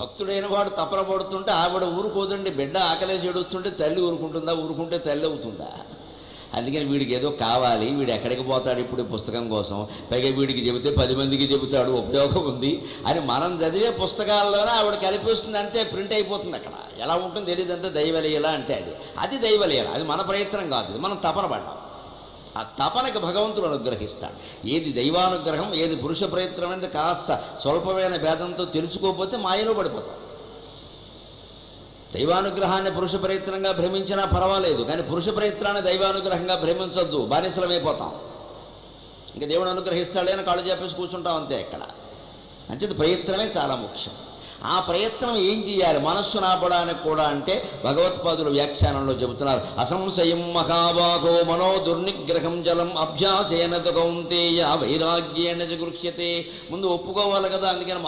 భక్తుడైన వాడు తపన పడుతుంటే ఆవిడ ఊరుకోదండి. బిడ్డ ఆకలేసి ఏడుస్తుంటే తల్లి ఊరుకుంటుందా? ఊరుకుంటే తల్లి అవుతుందా? అందుకని వీడికి ఏదో కావాలి, వీడు ఎక్కడికి పోతాడు ఇప్పుడు పుస్తకం కోసం, పైగా వీడికి చెబితే 10 మందికి చెబుతాడు, ఉపయోగం ఉంది అని మనం చదివే పుస్తకాల్లోనే ఆవిడ కలిపిస్తుంది. అంతే, ప్రింట్ అయిపోతుంది. అక్కడ ఎలా ఉంటుందో తెలియదు. అంతే దైవలీల అంటే అది దైవలీల. అది మన ప్రయత్నం కాదు, ఇది మనం తపన పడ్డాం. ఆ తపనకి భగవంతుడు అనుగ్రహిస్తాడు. ఏది దైవానుగ్రహం, ఏది పురుష ప్రయత్నం అనేది కాస్త స్వల్పమైన భేదంతో తెలుసుకోకపోతే మాయలో పడిపోతాం. దైవానుగ్రహాన్ని పురుష ప్రయత్నంగా భ్రమించినా పర్వాలేదు, కానీ పురుష ప్రయత్నాన్ని దైవానుగ్రహంగా భ్రమించొద్దు, బానిసలమైపోతాం. ఇంకా దేవుడు అనుగ్రహిస్తాడే అని కాళ్ళు చెప్పేసి కూర్చుంటాం అంతే. ఇక్కడ అంచేది ప్రయత్నమే చాలా ముఖ్యం. ఆ ప్రయత్నం ఏం చేయాలి మనస్సు నాపడానికి కూడా అంటే భగవత్పాదుల వ్యాఖ్యానంలో చెబుతున్నారు. అసంశయం మహాబాహో మనో దుర్నిగ్రహం జలం అభ్యాసేన కౌంతేయ వైరాగ్యేన జగృహ్యతే. ముందు ఒప్పుకోవాలి కదా. అందుకని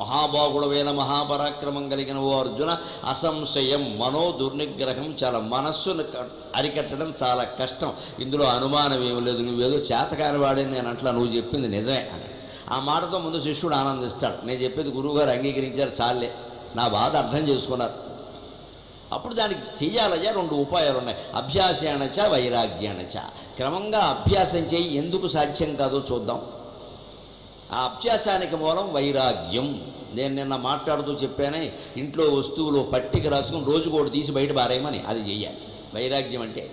మహాబాహుడమైన మహాపరాక్రమం కలిగిన ఓ అర్జున, అసంశయం మనో దుర్నిగ్రహం, చాలా మనస్సును అరికట్టడం చాలా కష్టం. ఇందులో అనుమానం ఏమి లేదు. నువ్వేదో చేతకాని వాడని నేను అట్లా, నువ్వు చెప్పింది నిజమే అని ఆ మాటతో ముందు శిష్యుడు ఆనందిస్తాడు. నేను చెప్పేది గురువుగారు అంగీకరించారు, చాలే, నా బాధ అర్థం చేసుకున్నారు. అప్పుడు దానికి చెయ్యాలయ్యా 2 ఉపాయాలు ఉన్నాయి. అభ్యాసేనచ వైరాగ్యానచ. క్రమంగా అభ్యాసం చేయి. ఎందుకు సాధ్యం కాదో చూద్దాం. ఆ అభ్యాసానికి మూలం వైరాగ్యం. నేను నిన్న మాట్లాడుతూ చెప్పానే, ఇంట్లో వస్తువులు పట్టిక రాసుకుని రోజుకోటి తీసి బయట పారేయమని, అది చెయ్యాలి. వైరాగ్యం అంటే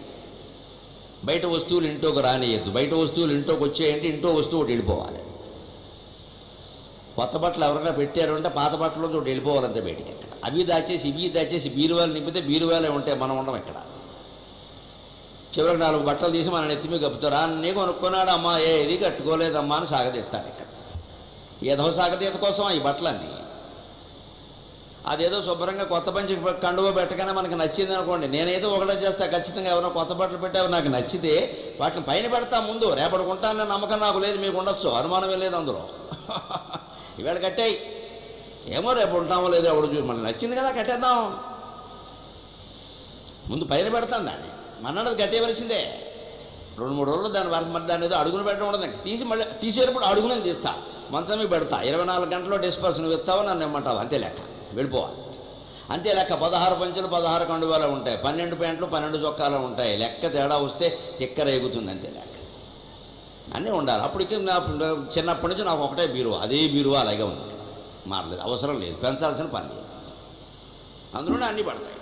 బయట వస్తువులు ఇంట్లోకి రానియద్దు. బయట వస్తువులు ఇంట్లోకి వచ్చేయంటే ఇంట్లో వస్తువు ఒకటి వెళ్ళిపోవాలి. కొత్త బట్టలు ఎవరైనా పెట్టారు అంటే పాత బట్టలు ఒకటి వెళ్ళిపోవాలంటే బయటికి. అక్కడ అవి దాచేసి ఇవి దాచేసి బీరువాలు నింపితే బీరువాలే ఉంటాయి, మనం ఉండం ఇక్కడ. చివరికి 4 బట్టలు తీసి మన నెత్తిమీ కప్పుతారు. అన్నీ కొనుక్కున్నాడు, అమ్మా ఏది కట్టుకోలేదమ్మా అని సాగతీస్తారు. ఇక్కడ ఏదో సాగతీత కోసం ఈ బట్టలన్నీ. అదేదో శుభ్రంగా కొత్త పంచి కండువ పెట్టగానే మనకు నచ్చింది అనుకోండి, నేనైతే ఒకటే చేస్తా ఖచ్చితంగా. ఎవరైనా కొత్త బట్టలు పెట్టావు నాకు నచ్చితే వాటిని పైన పెడతా ముందు. రేపటి కొంటానని నమ్మకం నాకు లేదు, మీకు ఉండొచ్చు, అనుమానమే లేదు అందులో. ఇవాళ కట్టాయి, ఏమో రేపు ఉంటామో లేదో ఎవడు చూసి, మనకు నచ్చింది కదా కట్టేద్దాం. ముందు పైన పెడతాను దాన్ని, మన్నది కట్టేవలసిందే. 2-3 రోజులు దాని వరస, మరి దాన్ని ఏదో అడుగును పెట్టడం ఉండదు. తీసి మళ్ళీ తీసేటప్పుడు అడుగునని తీస్తా, మంచమే పెడతా. 24 గంటల్లో డిస్పర్స్ నువ్వు ఇస్తావు, నన్ను ఇమ్మంటావు, అంతే లెక్క. వెళ్ళిపోవాలి అంతే లెక్క. 16 పంచులు 16 కండువాలు ఉంటాయి, 12 ప్యాంట్లు 12 చొక్కాలు ఉంటాయి. లెక్క తేడా వస్తే తిక్క రేగుతుంది, అంతే లెక్క. అన్నీ ఉండాలి. అప్పటికి నా చిన్నప్పటి నుంచి నాకు ఒకటే బీరువా, అదే బీరువా అలాగే ఉంది. మారలేదు, అవసరం లేదు, పెంచాల్సిన పని లేదు. అందులోనే అన్నీ పడతాయి.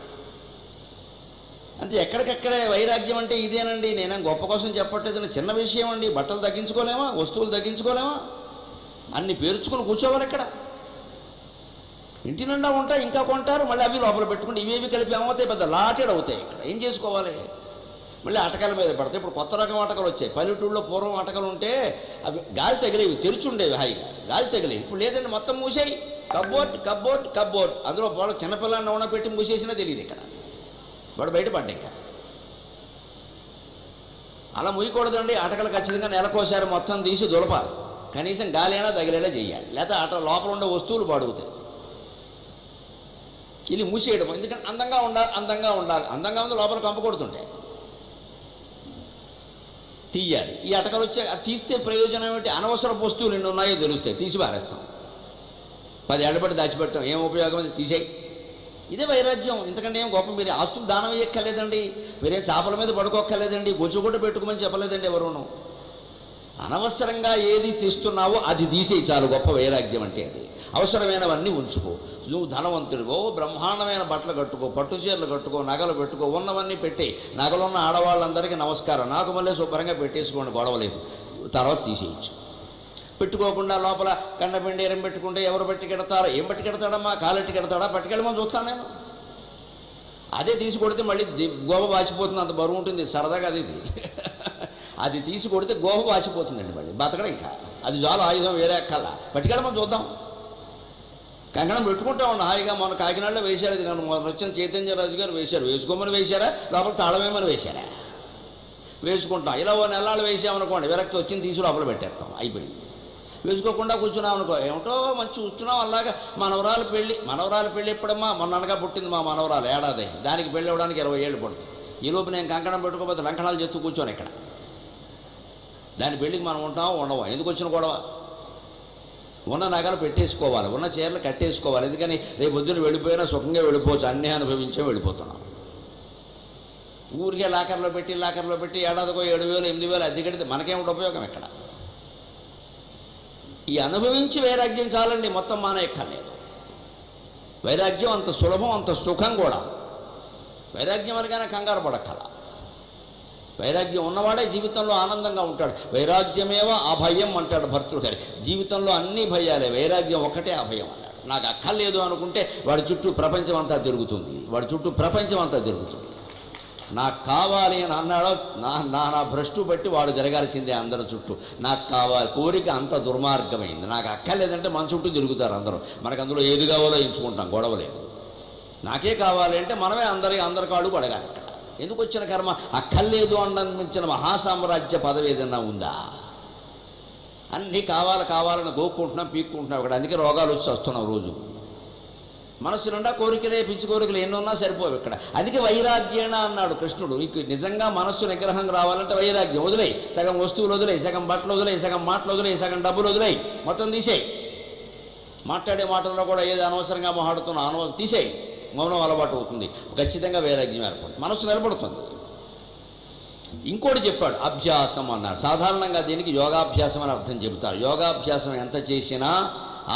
అంతే. ఎక్కడికెక్కడే వైరాగ్యం అంటే ఇదేనండి. నేనేం గొప్ప కోసం చెప్పట్లేదు, చిన్న విషయం అండి. బట్టలు తగ్గించుకోలేమా, వస్తువులు తగ్గించుకోలేమా, అన్ని పేర్చుకొని కూర్చోవాలి. ఇక్కడ ఇంటి నిండా ఉంటాయి, ఇంకా కొంటారు, మళ్ళీ అవి లోపల పెట్టుకుంటే ఇవేవి కలిపి ఏమవుతాయి, పెద్ద లాటెడ్ అవుతాయి. ఇక్కడ ఏం చేసుకోవాలి, మళ్ళీ అటకాల మీద పడతాయి. ఇప్పుడు కొత్త రకం అటకలు వచ్చాయి. పల్లెటూళ్ళలో పూర్వం అటకలు ఉంటే అవి గాలి తగిలేవి, తెరుచుండేవి, హాయిగా గాలి తగిలేవి. ఇప్పుడు లేదండి, మొత్తం మూసాయి. కబ్బోర్డ్ అందులో వాడు చిన్నపిల్లాన్ని ఉన్న పెట్టి మూసేసినా తెలియదు. ఇక్కడ వాడు బయటపడ్డా. ఇంకా అలా మూయకూడదండి. అటకలు ఖచ్చితంగా నెలకోసారి మొత్తం తీసి దులపాలి. కనీసం గాలి అయినా తగిలేలా చేయాలి, లేకపోతే అట లోపల ఉండే వస్తువులు పాడుగుతాయి. ఇది మూసేయడం. ఎందుకంటే అందంగా ఉండాలి. అందంగా ఉంది, లోపల కంప కొడుతుంటాయి. తీయాలి. ఈ అటకలు వచ్చే తీస్తే ప్రయోజనం ఏమిటి? అనవసర వస్తువులు ఎన్ని ఉన్నాయో తెలుస్తాయి, తీసి పారేస్తాం. 10 ఏళ్ల బట్టి దాచిపెట్టాం, ఏం ఉపయోగం? అది తీసేయి. ఇదే వైరాగ్యం. ఇంతకంటే ఏం గొప్ప. మీరు ఆస్తులు దానం వేయక్కర్లేదండి, మీరేం చేపల మీద పడుకోక్కర్లేదండి, గొజ్జుగుడ్డ పెట్టుకోమని చెప్పలేదండి ఎవరును. అనవసరంగా ఏది తీస్తున్నావో అది తీసేయి చాలు. గొప్ప వైరాగ్యం అంటే అది. అవసరమైనవన్నీ ఉంచుకో. నువ్వు ధనవంతుడిగో, బ్రహ్మాండమైన బట్టలు కట్టుకో, పట్టు చీరలు కట్టుకో, నగలు పెట్టుకో, ఉన్నవన్నీ పెట్టి, నగలున్న ఆడవాళ్ళందరికీ నమస్కారం, నాకు మళ్ళీ శుభ్రంగా పెట్టేసుకోండి, గొడవలేదు. తర్వాత తీసేయచ్చు. పెట్టుకోకుండా లోపల కండపిండేరం పెట్టుకుంటే ఎవరు బట్టి కెడతారో, ఏం బట్టి కెడతాడమ్మా, కాలెట్టి కెడతాడా, పట్టుకెళ్ళమని చూస్తాను నేను. అదే తీసి కొడితే మళ్ళీ గోవ వాచిపోతుంది, అంత బరువు ఉంటుంది. సరదాగా అది తీసి కొడితే గోవ వాచిపోతుందండి, మళ్ళీ బతకడం. ఇంకా అది చాలా ఆయుధం, వేరే కల్లా పట్టుకెళ్ళమని చూద్దాం. కంకణం పెట్టుకుంటా ఉన్నా హాయిగా. మొన్న కాకినాడలో వేశారు, అది నన్ను మొన్న వచ్చిన చైతన్యరాజు గారు వేశారు. వేసుకోమని వేశారా, లోపల తాళమేమని వేశారా? వేసుకుంటాం. ఇలా 1 నెలలు వేసామనుకోండి, విరక్తి వచ్చింది, తీసి లోపల పెట్టేస్తాం, అయిపోయింది. వేసుకోకుండా కూర్చున్నాం అనుకో, ఏమిటో మంచి చూస్తున్నాం. అలాగా మనవరాలు పెళ్ళి ఎప్పుడమ్మా? మొన్ననగా పుట్టింది మా మనవరాలు, ఏడాది. దానికి పెళ్ళి అవ్వడానికి 20 ఏళ్ళు పడుతుంది. ఈలోపు నేను కంకణం పెట్టుకోకపోతే లంకణాలు చేస్తూ కూర్చొని ఇక్కడ. దాని పెళ్ళికి మనం ఉంటాం ఉండవా? ఎందుకు వచ్చిన గొడవ? ఉన్న నగలు పెట్టేసుకోవాలి, ఉన్న చీరలు కట్టేసుకోవాలి. ఎందుకని రేపు పొద్దున వెళ్ళిపోయినా సుఖంగా వెళ్ళిపోవచ్చు, అన్నీ అనుభవించే వెళ్ళిపోతున్నాం. ఊరికే లాకర్లో పెట్టి ఏడాదికో 7,000 8,000 అద్దె కడితే మనకేమిటి ఉపయోగం ఎక్కడ? ఈ అనుభవించి వైరాగ్యం చాలండి, మొత్తం మానేయక్కర్లేదు. వైరాగ్యం అంత సులభం, అంత సుఖం కూడా. వైరాగ్యం అనగానే కంగారు పడక్కల. వైరాగ్యం ఉన్నవాడే జీవితంలో ఆనందంగా ఉంటాడు. వైరాగ్యమేవ అభయం అంటాడు భర్తృహరి. జీవితంలో అన్ని భయాలే, వైరాగ్యం ఒక్కటే అభయం అన్నాడు. నాకు అక్కర్లేదు అనుకుంటే వాడి చుట్టూ ప్రపంచం అంతా తిరుగుతుంది. నాకు కావాలి అని అన్నాడో నా భ్రష్టు బట్టి వాడు తిరగాల్సిందే అందరి చుట్టూ. నాకు కావాలి, కోరిక అంత దుర్మార్గమైంది. నాకు అక్కర్లేదంటే మన చుట్టూ తిరుగుతారు అందరూ. మనకు అందులో ఏది కావాలో ఎంచుకుంటాం, గొడవ లేదు. నాకే కావాలి అంటే మనమే అందరి కాళ్ళు పడగాలి. ఇక్కడ ఎందుకు వచ్చిన కర్మ? అక్కర్లేదు అనిపించిన మహాసామ్రాజ్య పదవి ఏదన్నా ఉందా? అన్నీ కావాలని గోక్కుంటున్నాం, పీక్కుంటున్నాం ఇక్కడ. అందుకే రోగాలు వచ్చి వస్తున్నాం రోజు. మనస్సు నిండా కోరికలే, పిచ్చి కోరికలు ఎన్నున్నా సరిపోవు ఇక్కడ. అందుకే వైరాగ్యేణ అన్నాడు కృష్ణుడు. నీకు నిజంగా మనస్సు నిగ్రహం రావాలంటే వైరాగ్యం వదిలేయి. సగం వస్తువులు వదిలేయి, సగం బట్టలు వదిలేయి, సగం మాటలు వదిలేయి, సగం డబ్బులు వదిలేయి, మొత్తం తీసేయి. మాట్లాడే మాటల్లో కూడా ఏది అనవసరంగా మాట్లాడుతున్నా తీసేయి. మౌనం అలవాటు అవుతుంది, ఖచ్చితంగా వైరాగ్యం ఏర్పడుతుంది, మనస్సు నిలబడుతుంది. ఇంకోటి చెప్పాడు, అభ్యాసం అన్నారు. సాధారణంగా దీనికి యోగాభ్యాసం అని అర్థం చెబుతారు. యోగాభ్యాసం ఎంత చేసినా,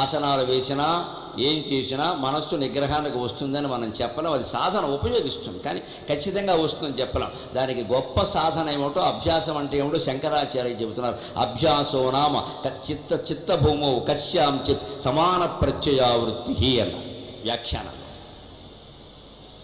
ఆసనాలు వేసినా, ఏం చేసినా మనస్సు నిగ్రహానికి వస్తుందని మనం చెప్పలేం. అది సాధన ఉపయోగిస్తుంది, కానీ ఖచ్చితంగా వస్తుందని చెప్పలేం. దానికి గొప్ప సాధన ఏమిటో, అభ్యాసం అంటే ఏమిటో శంకరాచార్య చెబుతున్నారు. అభ్యాసో నామ చిత్తభూమౌ కశ్యాం చిత్ సమాన ప్రత్యయావృత్తి అన్నారు వ్యాఖ్యానం.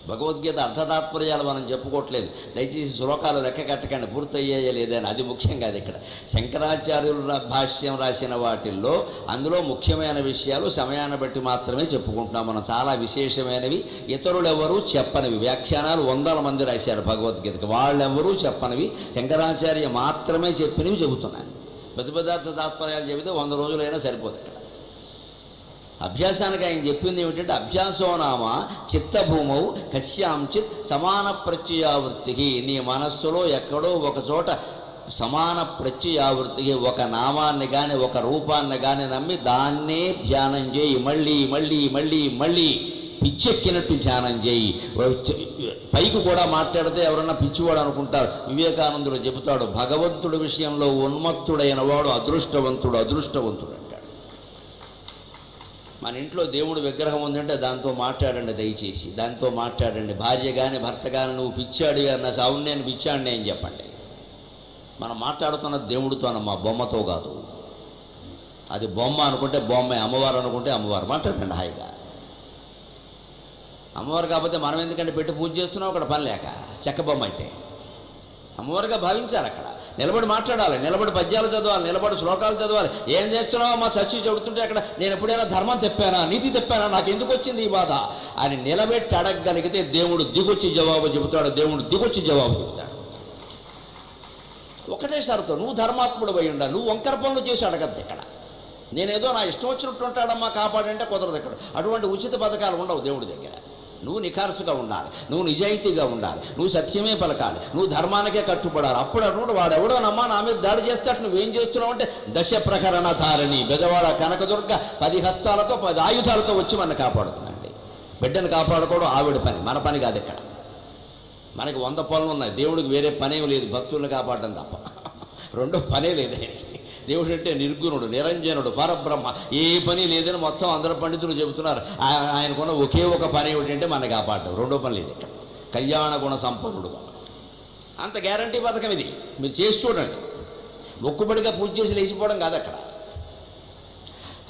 భగవద్గీత అర్థతాత్పర్యాలు మనం చెప్పుకోవట్లేదు, దయచేసి శ్లోకాలు లెక్క కట్టకండి, పూర్తయ్యాయా లేదని. అది ముఖ్యం కాదు ఇక్కడ. శంకరాచార్యుల భాష్యం రాసిన వాటిల్లో అందులో ముఖ్యమైన విషయాలు సమయాన్ని బట్టి మాత్రమే చెప్పుకుంటున్నాం మనం. చాలా విశేషమైనవి, ఇతరులెవరూ చెప్పనివి వ్యాఖ్యానాలు 100 మంది రాశారు భగవద్గీతకి. వాళ్ళెవరూ చెప్పనివి శంకరాచార్య మాత్రమే చెప్పినవి చెబుతున్నాను. ప్రతిపదార్థ తాత్పర్యాలు చెబితే 100 రోజులైనా సరిపోతుంది. అభ్యాసానికి ఆయన చెప్పింది ఏమిటంటే, అభ్యాసో నామ చిత్తభూమౌ కశ్యాంచిత్ సమాన ప్రత్యయావృత్తికి. నీ మనస్సులో ఎక్కడో ఒక చోట సమాన ప్రత్యయావృత్తికి, ఒక నామాన్ని కానీ ఒక రూపాన్ని కానీ నమ్మి దాన్నే ధ్యానం చేయి. మళ్ళీ మళ్ళీ మళ్ళీ మళ్ళీ పిచ్చెక్కినట్టు ధ్యానం చేయి. పైకి కూడా మాట్లాడితే ఎవరన్నా పిచ్చివాడు అనుకుంటారు. వివేకానందుడు చెబుతాడు, భగవంతుడి విషయంలో ఉన్మత్తుడైన వాడు అదృష్టవంతుడు అంటాడు. మన ఇంట్లో దేవుడు విగ్రహం ఉందంటే దాంతో మాట్లాడండి, దయచేసి దాంతో మాట్లాడండి. భార్య కానీ భర్త కానీ నువ్వు పిచ్చాడు అన్న సావు, నేను పిచ్చాడిని అని చెప్పండి. మనం మాట్లాడుతున్న దేవుడితోనమ్మా, బొమ్మతో కాదు. అది బొమ్మ అనుకుంటే బొమ్మే, అమ్మవారు అనుకుంటే అమ్మవారు. మాట్లాడండి హాయిగా. అమ్మవారు కాకపోతే మనం ఎందుకంటే పెట్టి పూజ చేస్తున్నాం అక్కడ పని లేక. చెక్క బొమ్మ అయితే అమ్మవారుగా భావించాలి. అక్కడ నిలబడి మాట్లాడాలి, నిలబడి పద్యాలు చదవాలి, నిలబడి శ్లోకాలు చదవాలి. ఏం చేస్తున్నావో మా చచ్చి చెబుతుంటే అక్కడ నేను ఎప్పుడైనా ధర్మం తెప్పానా, నీతి తెప్పానా, నాకు ఎందుకు వచ్చింది ఈ బాధ అని నిలబెట్టి అడగగలిగితే దేవుడు దిగొచ్చి జవాబు చెబుతాడు. ఒకటే షరతు, నువ్వు ధర్మాత్ముడు అయి ఉండాలి. నువ్వు వంకర పనులు చేసి అడగద్దు ఇక్కడ. నేనేదో నా ఇష్టం వచ్చినట్టు ఉంటాడమ్మా కాపాడంటే కుదరదు ఇక్కడ. అటువంటి ఉచిత పథకాలు ఉండవు దేవుడి దగ్గర. నువ్వు నిఖార్సుగా ఉండాలి, నువ్వు నిజాయితీగా ఉండాలి, నువ్వు సత్యమే పలకాలి, నువ్వు ధర్మానికే కట్టుబడాలి. అప్పుడు అటువంటి వాడెవడో నమ్మా నా మీద దాడి చేస్తాడు, నువ్వేం చేస్తున్నావు అంటే దశ ప్రకరణ ధారణి బెజవాడ కనకదుర్గ 10 హస్తాలతో 10 ఆయుధాలతో వచ్చి మన కాపాడుతుందండి. బిడ్డను కాపాడుకోవడం ఆవిడ పని, మన పని కాదు ఇక్కడ. మనకి 100 పనులు ఉన్నాయి, దేవుడికి వేరే పనేం లేదు, భక్తులను కాపాడడం తప్ప రెండో పనే లేదు. దేవుడు అంటే నిర్గుణుడు, నిరంజనుడు, పరబ్రహ్మ, ఏ పని లేదని మొత్తం అందరు పండితులు చెబుతున్నారు. ఆయనకున్న ఒకే ఒక పని ఏమిటంటే మన కాపాడడం, రెండో పని లేదు ఇక్కడ. కళ్యాణ గుణ సంపన్నుడుగా అంత గ్యారంటీ పథకం ఇది. మీరు చేసి చూడండి. మొక్కుబడిగా పూజ చేసి లేచిపోవడం కాదు అక్కడ.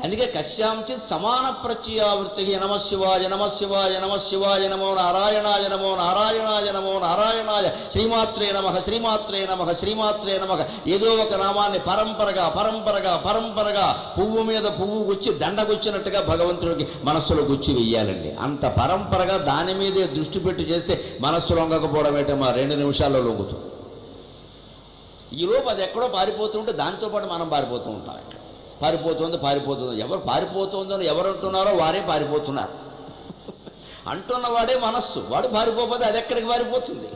అందుకే కశ్యాంచిత్ సమాన ప్రత్యయావృత్తికి నమశివాయ నమశివాయ నమశివాయ నమో నారాయణాయ నమో నారాయణాయ నమో నారాయణాయ శ్రీమాత్రే నమః శ్రీమాత్రే నమః శ్రీమాత్రే నమః. ఏదో ఒక నామాన్ని పరంపరగా పువ్వు మీద పువ్వు గుచ్చి దండగుచ్చినట్టుగా భగవంతుడికి మనస్సులో గుచ్చి వెయ్యాలండి. అంత పరంపరగా దాని మీదే దృష్టి పెట్టి చేస్తే మనస్సు లొంగకపోవడం ఏంటో మా 2 నిమిషాల్లో లొంగుతుంది. ఈలోపు అది ఎక్కడో పారిపోతుంటే దాంతోపాటు మనం పారిపోతూ ఉంటాం. ఇక్కడ పారిపోతుంది. ఎవరు పారిపోతుందని ఎవరు అంటున్నారో వారే పారిపోతున్నారు. అంటున్నవాడే మనస్సు, వాడు పారిపోతే అది ఎక్కడికి పారిపోతుంది.